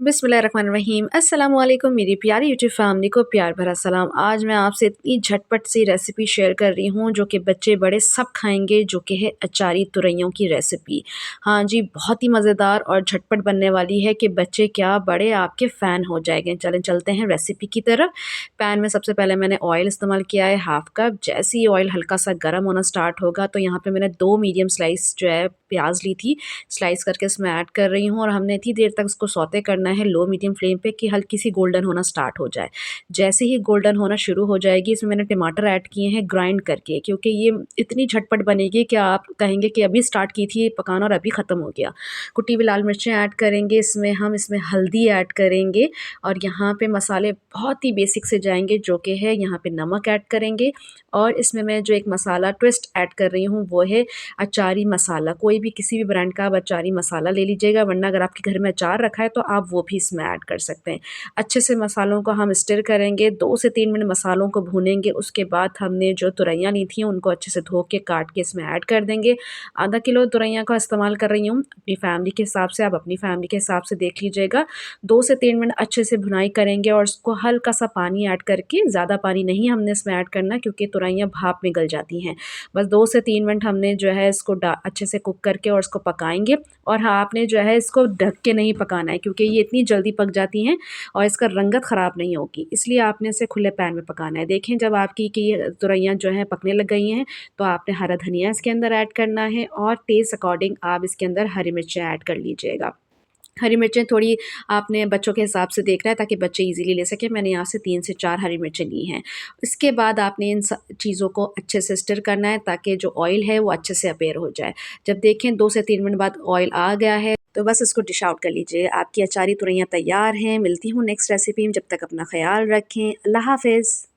बिस्मिल्लाहिर्रहमानिर्रहीम। अस्सलाम वालेकुम मेरी प्यारी यूट्यूब फैमिली को प्यार भरा सलाम। आज मैं आपसे इतनी झटपट सी रेसिपी शेयर कर रही हूँ जो कि बच्चे बड़े सब खाएँगे, जो कि है अचारी तुरइयों की रेसिपी। हाँ जी, बहुत ही मज़ेदार और झटपट बनने वाली है कि बच्चे क्या बड़े आपके फ़ैन हो जाएँगे। चलें चलते हैं रेसिपी की तरफ। पैन में सबसे पहले मैंने ऑयल इस्तेमाल किया है हाफ़ कप। जैसे ही ऑयल हल्का-सा गरम होना स्टार्ट होगा तो यहाँ पे मैंने 2 मीडियम स्लाइस जो है प्याज़ ली थी, स्लाइस करके इसमें ऐड कर रही हूँ और हमने इतनी देर तक इसको सौते करना है लो मीडियम फ्लेम पे कि हल्की सी गोल्डन होना स्टार्ट हो जाए। जैसे ही गोल्डन होना शुरू हो जाएगी इसमें मैंने टमाटर ऐड किए हैं ग्राइंड करके, क्योंकि ये इतनी झटपट बनेगी कि आप कहेंगे कि अभी स्टार्ट की थी ये पकाना और अभी ख़त्म हो गया। कुटी हुई लाल मिर्चें ऐड करेंगे इसमें हल्दी ऐड करेंगे और यहाँ पे मसाले बहुत ही बेसिक से जाएँगे, जो कि है यहाँ पे नमक ऐड करेंगे और इसमें मैं जो एक मसाला ट्विस्ट ऐड कर रही हूँ वो है अचारी मसाला। कोई भी किसी भी ब्रांड का आप अचारी मसाला ले लीजिएगा, वरना अगर आपके घर में अचार रखा है तो आप वो भी इसमें ऐड कर सकते हैं। अच्छे से मसालों को हम स्टिर करेंगे, 2 से 3 मिनट मसालों को भूनेंगे। उसके बाद हमने जो तुरइयाँ ली थी उनको अच्छे से धो के काट के इसमें ऐड कर देंगे। आधा किलो तुरइयाँ का इस्तेमाल कर रही हूँ, अपनी फैमिली के हिसाब से आप अपनी फैमिली के हिसाब से देख लीजिएगा। 2 से 3 मिनट अच्छे से भुनाई करेंगे और उसको हल्का-सा पानी ऐड करके, ज़्यादा पानी नहीं हमने इसमें ऐड करना क्योंकि तुरइयाँ भाप में गल जाती हैं। बस 2 से 3 मिनट हमने जो है इसको अच्छे से कुक करके और इसको पकाएँगे। और हाँ, आपने जो है इसको ढक के नहीं पकाना है क्योंकि ये इतनी जल्दी पक जाती हैं और इसका रंगत ख़राब नहीं होगी, इसलिए आपने इसे खुले पैन में पकाना है। देखें जब आपकी कि ये तुरइयाँ जो हैं पकने लग गई हैं तो आपने हरा धनिया इसके अंदर ऐड करना है और टेस्ट अकॉर्डिंग आप इसके अंदर हरी मिर्चें ऐड कर लीजिएगा। हरी मिर्चें थोड़ी आपने बच्चों के हिसाब से देखना है ताकि बच्चे ईज़िली ले सकें। मैंने यहाँ से 3 से 4 हरी मिर्चें ली हैं। इसके बाद आपने इन चीज़ों को अच्छे से स्टिर करना है ताकि जो ऑयल है वो अच्छे से अपेयर हो जाए। जब देखें 2 से 3 मिनट बाद ऑयल आ गया है तो बस इसको डिश आउट कर लीजिए। आपकी अचारी तुरइयाँ तैयार हैं। मिलती हूँ नेक्स्ट रेसिपी में, जब तक अपना ख़्याल रखें। अल्लाह हाफ़िज़।